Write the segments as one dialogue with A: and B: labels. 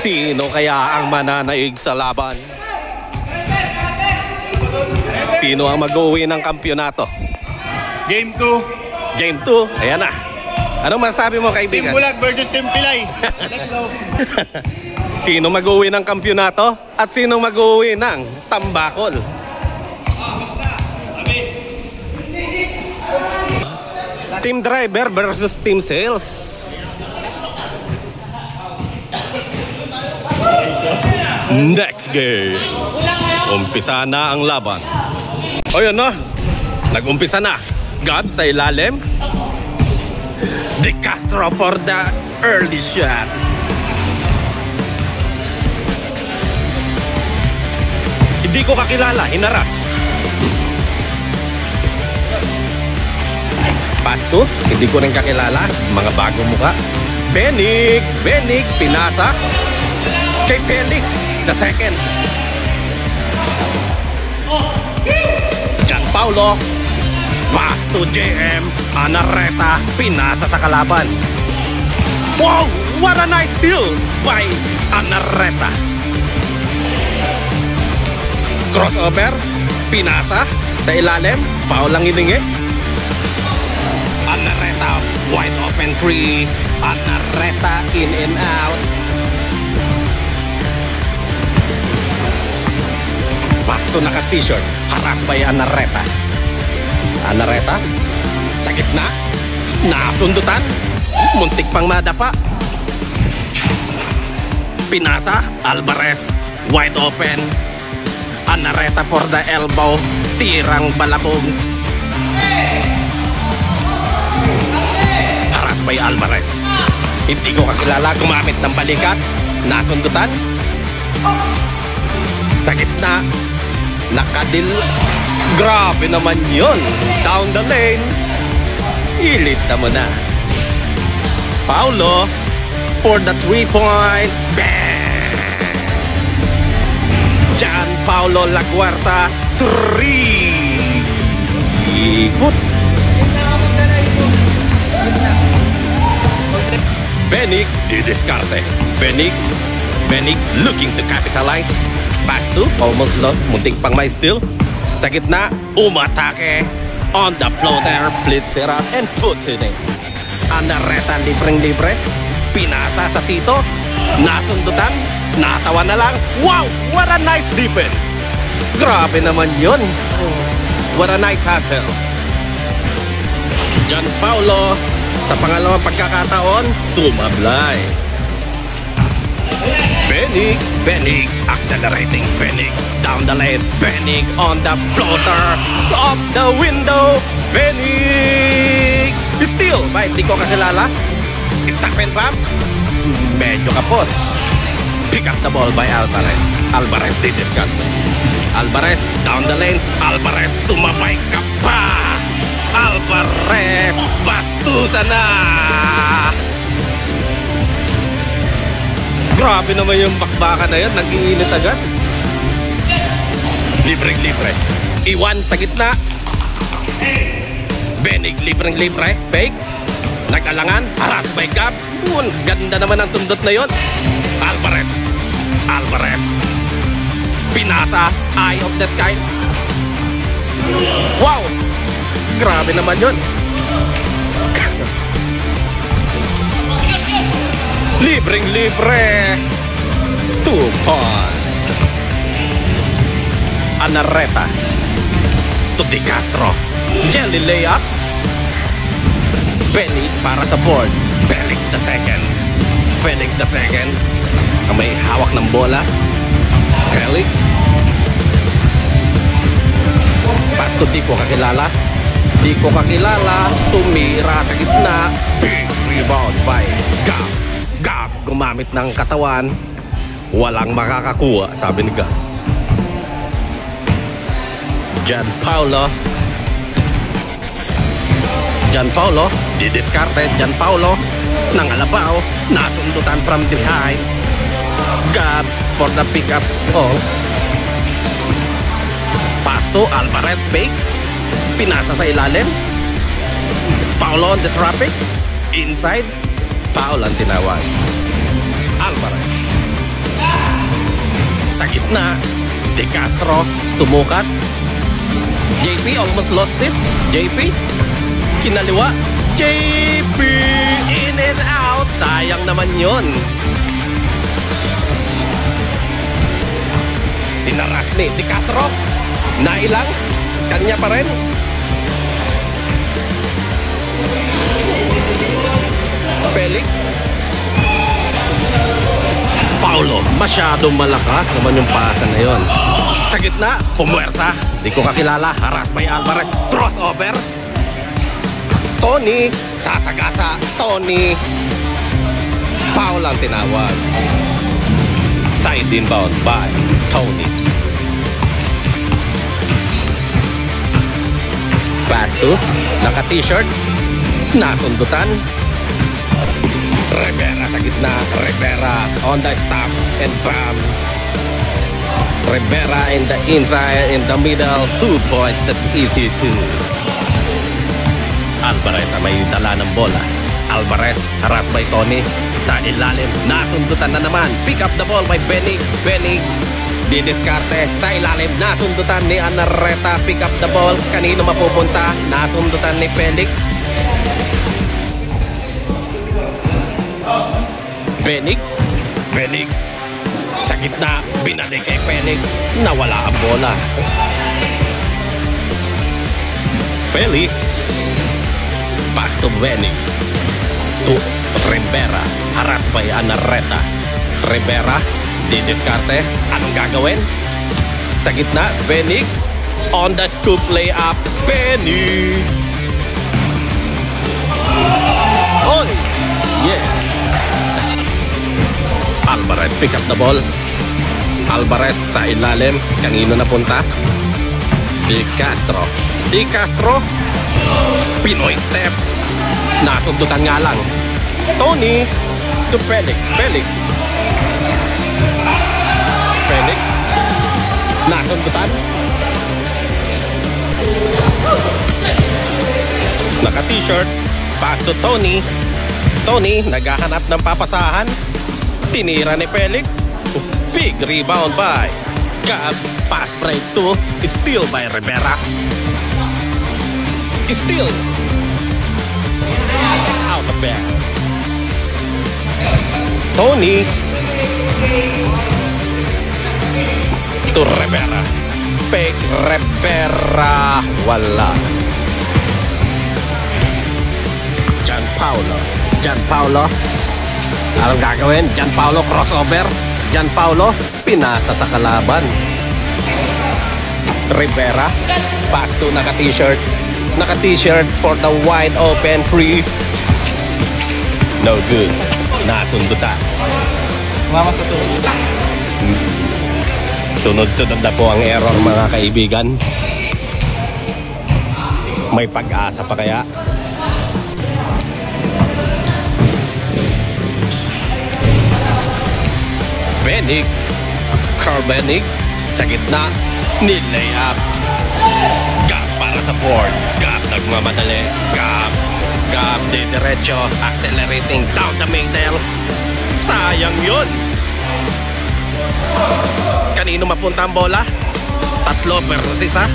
A: Sino kaya ang mananaig sa laban? Sino ang mag-uwi ng kampyonato?
B: Game 2.
A: Game 2, ayan na. Anong masabi mo, kaibigan?
B: Team Bulag versus Team Pilay. Let's go.
A: Sino mag-uwi ng kampyonato? At sino mag-uwi ng tambakol? Team driver versus team sales. Next game. Umpisa na ang laban. O yun no, nag-umpisa na. Gab sa ilalim. De Castro for the early shot. Hindi ko kakilala, hinaras. Pasto, hindi ko rin kakilala. Mga bagong muka. Benig, pinasa. Kay Felix, the second. Jan Paulo. Pass to JM. Anareta, pinasa sa kalaban. Wow, what a nice deal by Anareta. Crossover, pinasa sa ilalim. Paul lang iningi. Anareta, wide open three. Anareta, in and out. Pasto naka-t-shirt. Haras by Anareta. Anareta, sa gitna. Nasundutan. Muntik pang madapa. Pinasa, Alvarez, wide open. Anareta for the elbow. Tirang balabog. Haras by Alvarez. Hindi ko kakilala, gumamit ng balikat. Nasundutan. Sa gitna. Nakadil. Grabe naman yun. Down the lane. Ilista mo na. Paulo for the 3-point. Bang! Jan Paulo Laguarta 3. Ikot. Benig didiskarte. Benig looking to capitalize. Pass to almost lost. Muntik pang may steal. Sa gitna, umatake. On the floater, blitz it up and puts it in. Anareta libreng-libre. Pinasa sa Tito. Nasundutan. Natawa na lang. Wow! What a nice defense! Grabe naman yun. What a nice hustle. Jan Paulo. Sa pangalawang pagkakataon, sumablay. Benig, accelerating. Benig, down the lane. Benig on the floater. Off the window. Benig. Steal by hindi ko kakilala. Stop and bump. Medyo kapos. Pick up the ball by Alvarez. Alvarez did this cut. Alvarez down the lane. Alvarez sumabay ka pa. Alvarez bastusan na. Grabe naman yung bakbakan na yun. Nag-iinit agad. Libreng-libre. Iwan sa gitna. Benig libreng-libre. Fake. Nag-alangan. Haras by Gab. Ganda naman ang sundot na yun. Alvarez. Pinasa. Eye of the sky. Wow. Grabe naman yun. Libreng-libre. 2-point. Anareta to De Castro. Jelly layup. Benig para sa board. Felix the second. Ang may hawak ng bola. Felix. Pass to di ko kakilala. Tumira sa gitna. Big rebound by Gab. Gumamit ng katawan. Walang makakakuha, sabi ni Gab. Jan Paulo didiskarte. Jan Paulo nangalabaw. Nasundutan from behind. Gab for the pick up ball. Pass to Alvarez. Fake. Pinasa sa ilalim. Paulo on the traffic. Inside. Paul ang tinawag. Alvarez. Sa gitna, De Castro sumukat. JP almost lost it. JP kinaliwa. JP in and out. Sayang naman yun. Tinaras ni De Castro. Nailang. Kanya pa rin. Felix. Paulo. Masyadong malakas naman yung pasa na yun. Sa gitna, pumuwersa. Di ko kakilala. Haras by Alvarez. Crossover. Tony. Sasagasa. Tony. Foul ang tinawag. Side inbound by Tony. Pass to. Naka-t-shirt. Nasundutan. Rivera sa gitna. Rivera on the stop and bam. Rivera in the inside, in the middle. 2 points. That's easy too. Alvarez may dala ng bola. Alvarez haras by Tony. Sa ilalim. Nasundutan na naman. Pick up the ball by Benig. Benig didiskarte. Sa ilalim. Nasundutan ni Anarreta. Pick up the ball. Kanino mapupunta? Nasundutan ni Felix. Benig. Benig. Sa gitna, binalik kay Felix. Nawala ang bola. Felix. Pass to Benig. To Rivera. Haras by Anarreta. Rivera. Didiskarte. Anong gagawin? Sa gitna, Benig. On the scoop layup. Benig. Oh! Yeah. Alvarez pick up the ball. Alvarez sa ilalim. Kanino napunta? De Castro. De Castro. Pinoy step. Nasundutan nga lang. Tony to Felix. Felix. Felix. Nasundutan. Naka-t-shirt. Pass to Tony. Tony naghahanap ng papasahan. Tinira ni Felix. Big rebound by Gab. Pass break to steal by Rivera. Steal. Out of bounds. Tony to Rivera. Fake Rivera. Wala. Gianpaolo. Anong gagawin? Gianpaolo crossover. Gianpaolo pinasa sa kalaban. Rivera. Pass to naka-t-shirt. Naka-t-shirt for the wide open free. No good. Nasundutan.
B: Mama sa tulog.
A: Sunod-sunod na po ang error mga kaibigan. May pag-asa pa kaya? Benig. Carl Benig. Sa gitna. Nilay up. Gap para sa board. Gap nagmamadali. Gap. Gap de derecho. Accelerating down the middle. Sayang yun. Kanino mapunta ang bola? Tatlo versus isa.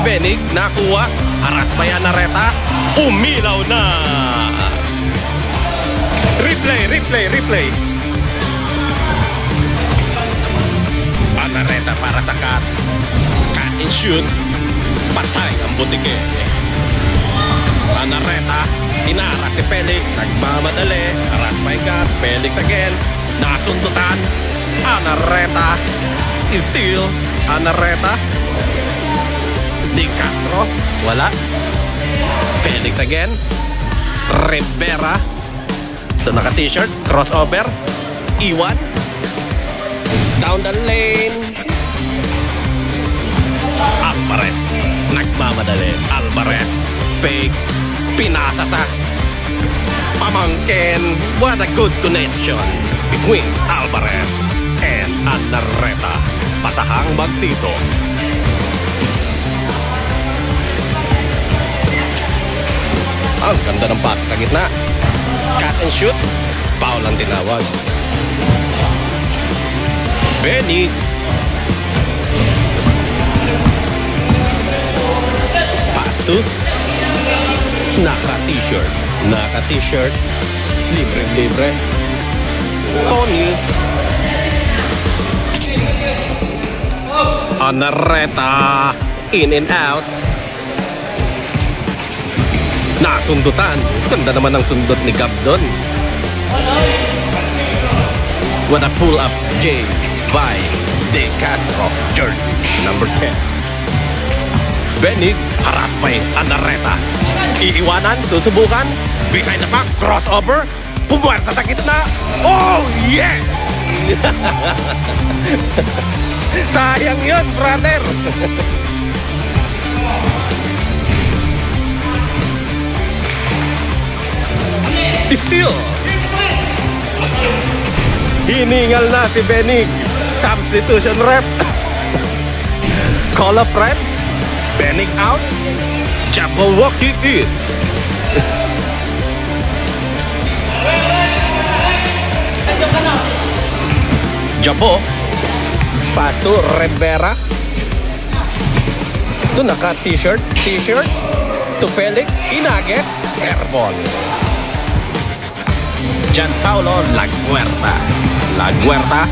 A: Benig nakuha. Haras pa yan Anarreta. Umilaw na. Replay. Anarreta para sa cut. Cut and shoot. Patay ang butike. Anarreta. Tinara si Felix. Nagmamadali. Haras by cut. Felix again. Nasundutan. Anarreta. Steal. Anarreta. De Castro. Wala. Felix again. Rivera. Ito naka-t-shirt. Crossover. Iwan. Down the lane. Alvarez. Nagmamadali. Alvarez. Fake. Pinasa sa pamangkin. What a good connection between Alvarez and Anarreta. Pasahang magtito. Ang ganda ng pass sa gitna. Cut and shoot. Foul ang tinawag. Benig. to naka-t-shirt. Naka-t-shirt. Libre-libre. Tony. Anareta. In and out. Nasundutan. Ganda naman ang sundot ni Gab doon. What a pull-up J by De Castro, jersey number 10. Benig, haras pa Anareta. Iiwanan, susubukan. Behind the back, crossover. Pumwersa sa gitna. Oh, yeah! Sayang yun, brother. Steal. Hiningal na si Benig. Substitution rep. Call up rep. Benig out. Jabberwocky in. Jabo. Pass to Rivera. To naka t-shirt. T-shirt. To Felix. Inaget. Airball. Gianpaolo Laguerta. Laguerta.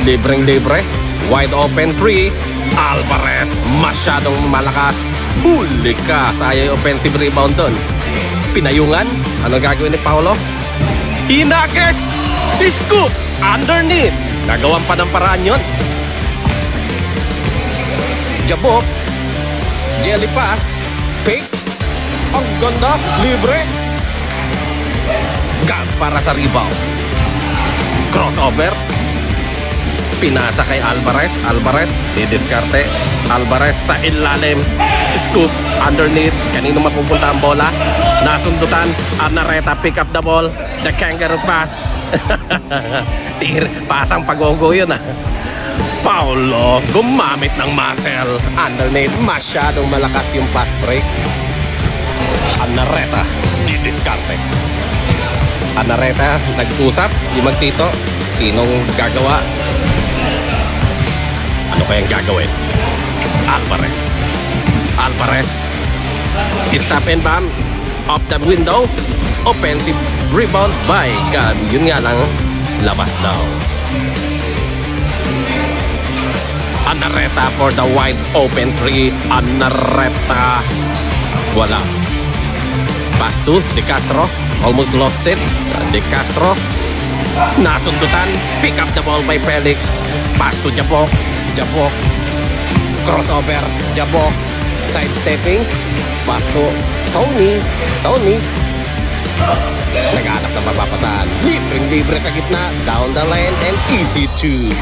A: Libreng-libre. Wide open 3. Alvarez. Masyadong malakas. Huli ka. Sayang offensive rebound doon. Pinayungan. Ano gagawin ni Paolo? Inaget. Scoop. Underneath. Nagawan pa ng paraan yun. Jabok. Jelly pass. Pick. Ang ganda. Libre. Gab para sa rebound. Crossover. Pinasa kay Alvarez. Alvarez. Didiskarte. Alvarez sa ilalim. Scoop. Underneath. Kanino mapupunta ang bola? Nasundutan. Anareta pick up the ball. The kangaroo pass. Pasang pagogo yun ah. Paolo gumamit ng muscle. Underneath. Masyadong malakas yung pass break. Anareta. Didiskarte. Anareta, nag-usap, yung magtito, sinong gagawa? Ano kayang gagawin? Alvarez. Alvarez. Stop and bam. Off the window. Offensive rebound by Gab. Yun nga lang, labas daw. Anareta for the wide open 3. Anareta. Wala. Pass to De Castro. Almost lost it. De Castro. Nasundutan. Pick up the ball by Felix. Pass to Jabok. Jabok. Crossover. Jabok. Sidestepping. Pass to Tony. Tony. Naghanap na mapapasahan. Libreng-libre sa gitna. Down the lane and easy to.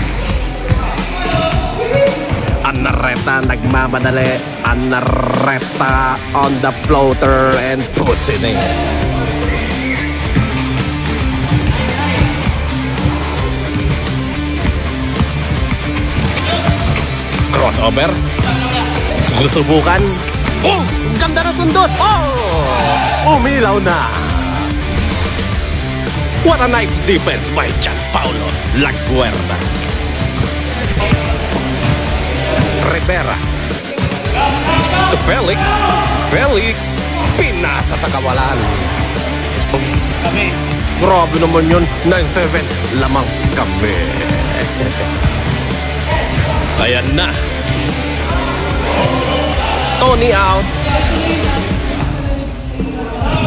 A: Anareta nagmamadali. Anareta on the floater and puts it in. Crossover. Susubukan. Oh! Ganda na sundot! Oh! Umilaw na! What a nice defense by Gianpaolo Laguerta. Rivera. To Felix. Felix. Pinasa sa kawalan.
B: Kami.
A: Grabe naman yun. 9-7. Lamang kami. Ayan na. Tony out.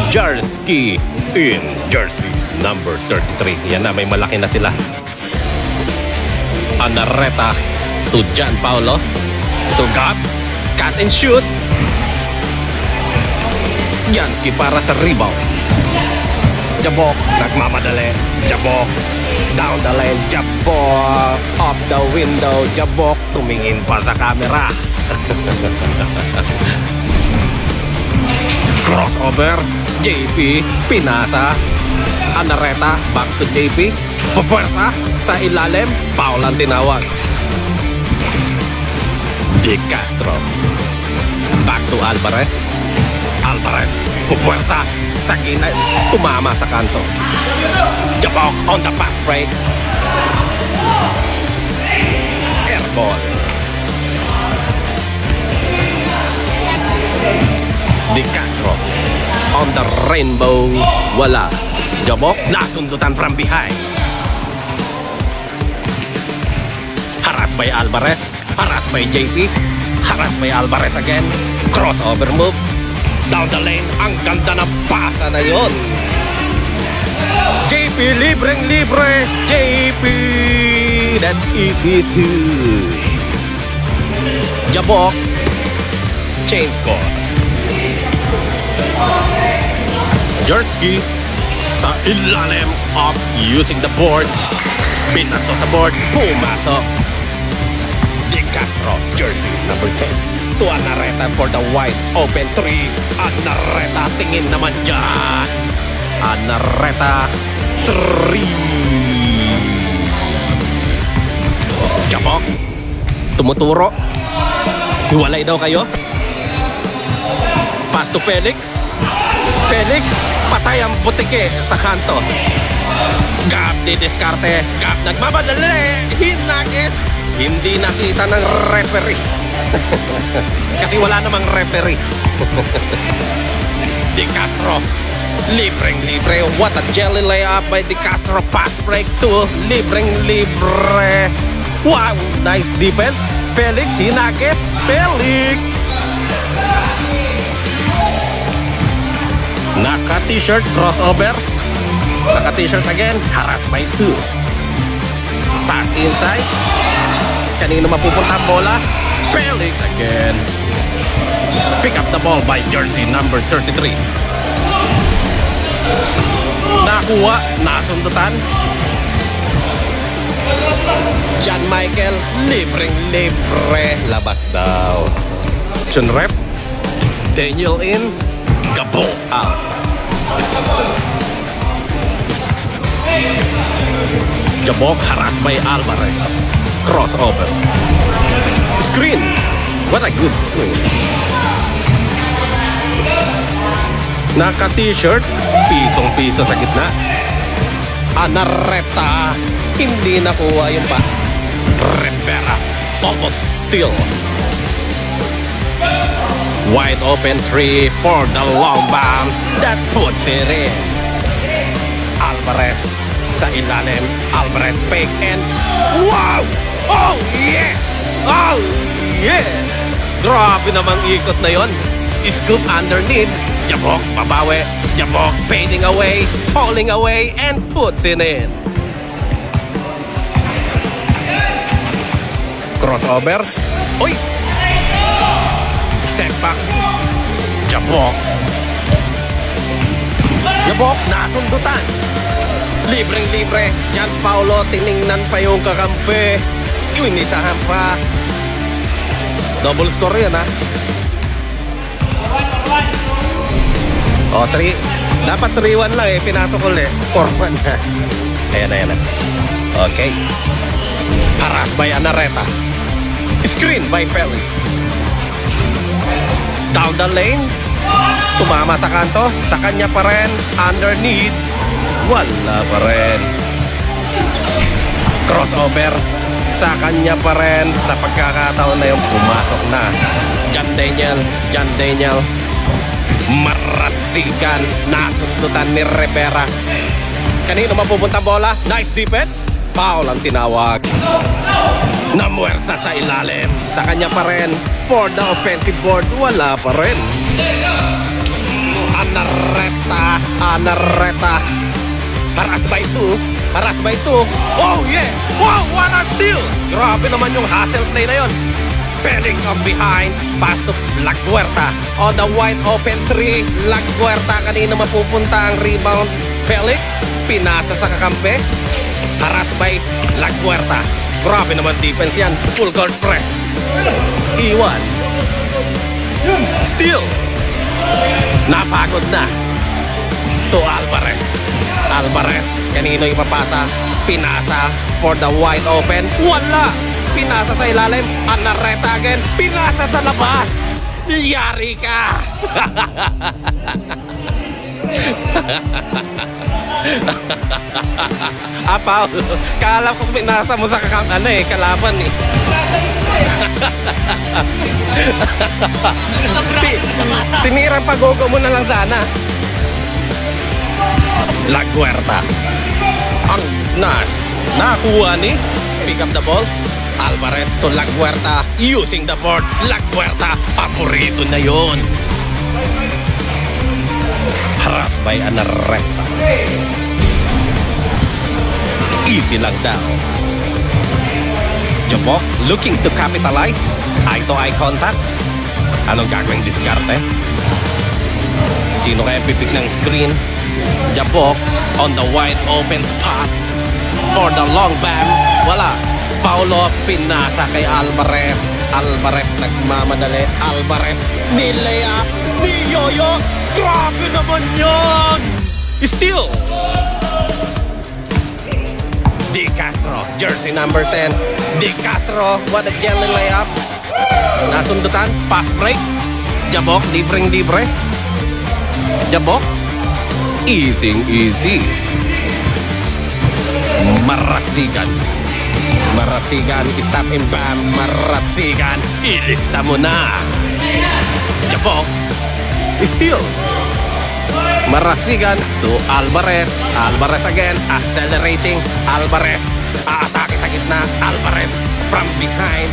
A: Jarski in jersey number 33. Yan na, may malaki na sila. Anareta to Gianpaolo. To Gab. Cut and shoot. Jarski para sa rebound. Jabok. Nagmamadali. Jabok. Down the lane. Jabok. Off the window. Jabok. Tumingin pa sa camera. Crossover. JP. Pinasa. Anareta. Back to JP. Papuerta sa ilalim. Paul ang tinawag. De Castro. Back to Alvarez. Alvarez. Papuerta sa gina. Tumama sa kanto. Jabok on the pass break. Airball. from the rainbow. Wala. Jabok, nasundutan from behind. Harass by Alvarez. Harass by JP. Harass by Alvarez again. Crossover move. Down the lane. Ang ganda na pasa na yon. JP, libreng-libre. JP. That's easy too. Jabok. Chain score. Jersey sa ilalim of using the board. Binato sa board. Pumasok. De Castro, jersey number 10. To Anareta for the wide open 3. Anareta, tingin naman dyan. Anareta 3. Jabok. Tumuturo. Hiwalay daw kayo. Pass to Felix. Felix, patay ang butike sa kanto. Gap didiskarte. Gap nagmamadali. Hinagis. Hindi nakita ng referee. Kasi wala namang referee. De Castro. Libreng-libre. What a jelly layup by De Castro. Pass break to libreng-libre. Wow, nice defense. Felix, hinagis. Felix. Naka-t-shirt, crossover. Naka-t-shirt again. Harass by 2. Pass inside. Kanino mapupunta ang bola? Felix again. Pick up the ball by jersey number 33. Nakuha. Nasundutan. Jan Michael. Libreng-libre. Labas daw. Chunrep. Daniel in. Gabo out. Jabok harassed by Alvarez. Crossover. Screen. What a good screen. Naka-t-shirt. Pisong-piso sa gitna. Anareta. Hindi nakuha yung pa. Rivera. Almost steal. Wide open 3 for the long bomb. That puts it in. Alvarez sa ilalim. Alvarez fake and wow! Oh yeah! Oh yeah! Grabe namang ikot na yon. Scoop underneath. Jabok babawi. Jabok fading away. Falling away and puts it in. Crossover. Oy! Step back. Jabok. Jabok, nasundutan. Libreng-libre. Yan, Paulo, tiningnan pa yung kakampi. Inisahan pa. Double score yan, ha? O, 3. Dapat 3-1 lang, eh. Pinasok ulit. 4-1 na. Ayan, ayan. Okay. Harass by Anareta. Screen by Felix. Down the lane. Tumama sa kanto. Sa kanya pa rin. Underneath. Wala pa rin. Crossover. Sa kanya pa rin. Sa pagkakataon na yung pumasok na. John Daniel. John Daniel. Marasigan. Nasundutan ni Rivera. Kanino mapupunta bola? Nice defense. Foul ang tinawag. Namuwersa sa ilalim. Sa kanya pa rin. For the offensive board, wala pa rin. Anareta. Anareta. Harass by 2. Harass by 2. Oh yeah. Wow, what a steal. Grabe naman yung hustle play na yon. Felix from behind. Pass to Laguerta. On the wide open 3. Laguerta. Kanina mapupunta ang rebound. Felix. Pinasa sa kakampi. Harass by Laguerta. Grabe naman defense yan. Full court press. Iwan. Steal. Napagod na. To Alvarez. Alvarez. Kanino ipapasa? Pinasa for the wide open. Wala. Pinasa sa ilalim. Anareta again. Pinasa sa labas. Yari ka. Apaw, kala ko pinasa mo sa kalaban eh. Tinirang pagogo mo na lang sana. La Guerta. Ang nakuha ni pick up the ball. Alvarez to La Guerta using the board. La Guerta, paborito na yon. Haras by Anarreta. Easy lang daw. Jabok looking to capitalize. Eye to eye contact. Anong gagawing diskarte? Sino kaya pipik ng screen? Jabok on the wide open spot for the long bam. Wala. Paulo pinasa kay Alvarez. Alvarez nagmamadali. Alvarez ni layup ni Yoyo. Grabe naman yun! Steal! De Castro, jersey number 10. De Castro, what a jelly layup. Nasundutan, pass break. Jabok, libreng-libre. Jabok, easy. Marasigan. Marasigan, stop and bam. Marasigan, ilista mo na. Jabok, steal. Marasigan to Alvarez. Alvarez again, accelerating. Alvarez, aatake sa gitna. Alvarez from behind.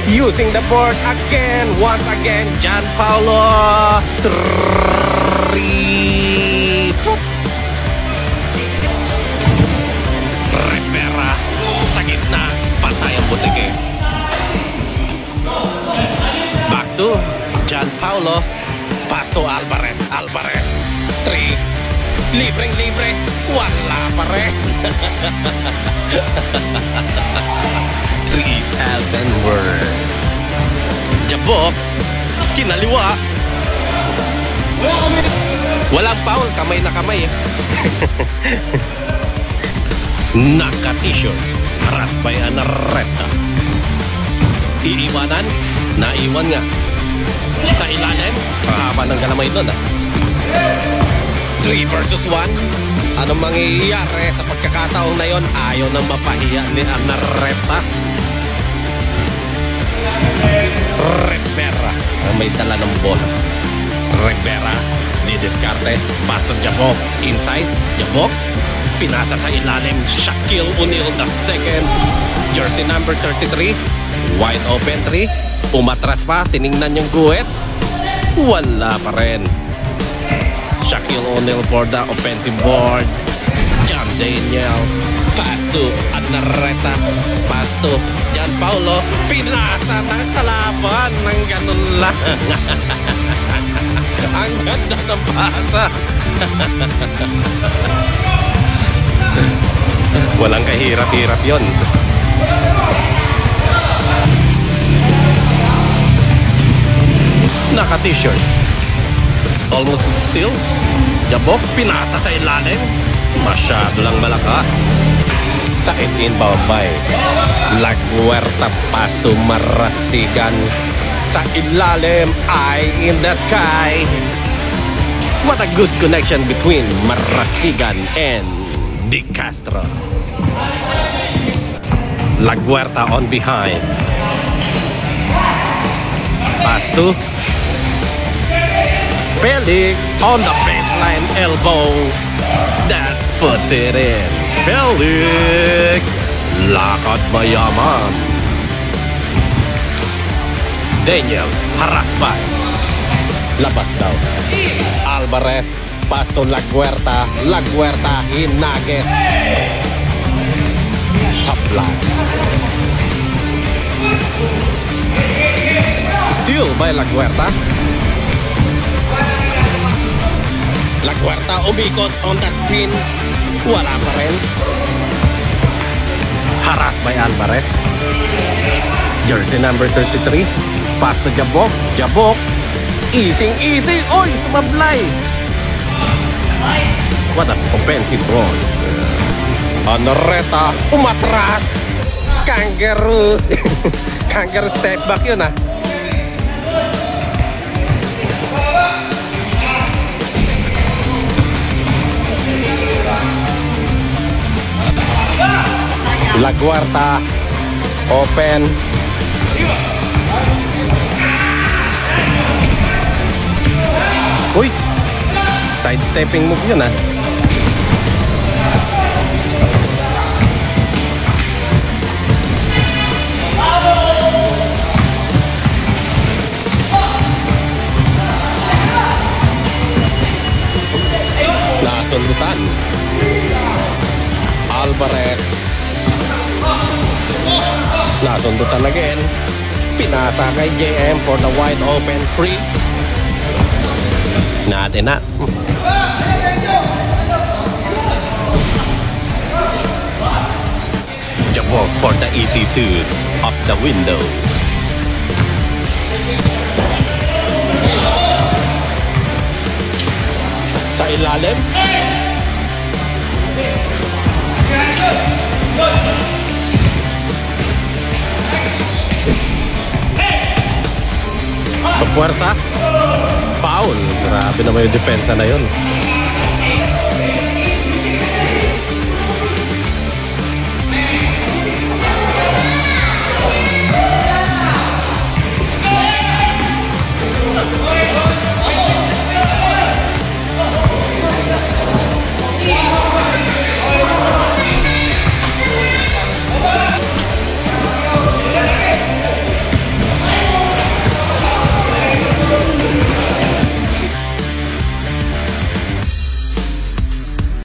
A: Using the board again. Once again, Gianpaolo. 3. Rivera sa gitna. Pantay ang butike. Back to Gianpaolo. Pass to Alvarez. Alvarez. 3. Libreng-libre. Wala pa rin. 3,000 word. Jabok. Kinaliwa. Walang foul. Kamay na kamay. Naka-t-shirt. Haras by Anarreta. Iiwanan. Naiwan nga. Sa ilalim, kahaba ng galamay doon 3 versus 1. Anong mangyayari sa pagkakataong na yon? Ayaw nang mapahiya ni Anarreta. Rivera may dala ng bola. Rivera didiskarte. Pastor Jabok inside. Jabok pinasa sa ilalim. Shaquille O'Neal the second. Jersey number 33. Wide open 3. Umatras pa, tiningnan yung guhit. Wala pa rin. Shaquille O'Neal for the offensive board. John Daniel. Pass to Anarreta. Pass to Gianpaolo. Pinasa ng kalaban ng ganun lang. Ang ganda ng pasa. Walang kahirap-hirap yun. Naka-t-shirt. Almost still. Jabok, pinasa sa ilalim. Masyado lang malakas. Sa inbound by La Guerta. Pass to Marasigan. Sa ilalim, eye in the sky. What a good connection between Marasigan and De Castro. La Guerta on behind. Pass to Felix on the baseline elbow. That puts it in. Felix. Lakad mayaman. Daniel Harasbay. Labas daw. Alvarez. Pass to La Guerta. La Guerta hinages. Supply. Steal by La Guerta. La Guerta umikot on the spin. Wala pa rin. Haras by Alvarez. Jersey number 33. Pass to Jabok. Jabok. Easy. Oy, sumablay. What a offensive ball. Anarreta. Umatras. Kangaroo. Kangaroo step back yun La Guerta open. Uy, Sidestepping move yun ah. Nasundutan. Alvarez. Nasundutan again. Pinasa kay JM for the wide open free. Not enough. Jabor for the easy twos off the window. Sa ilalim. Sa puwersa. Foul. Grabe naman yung depensa na yun.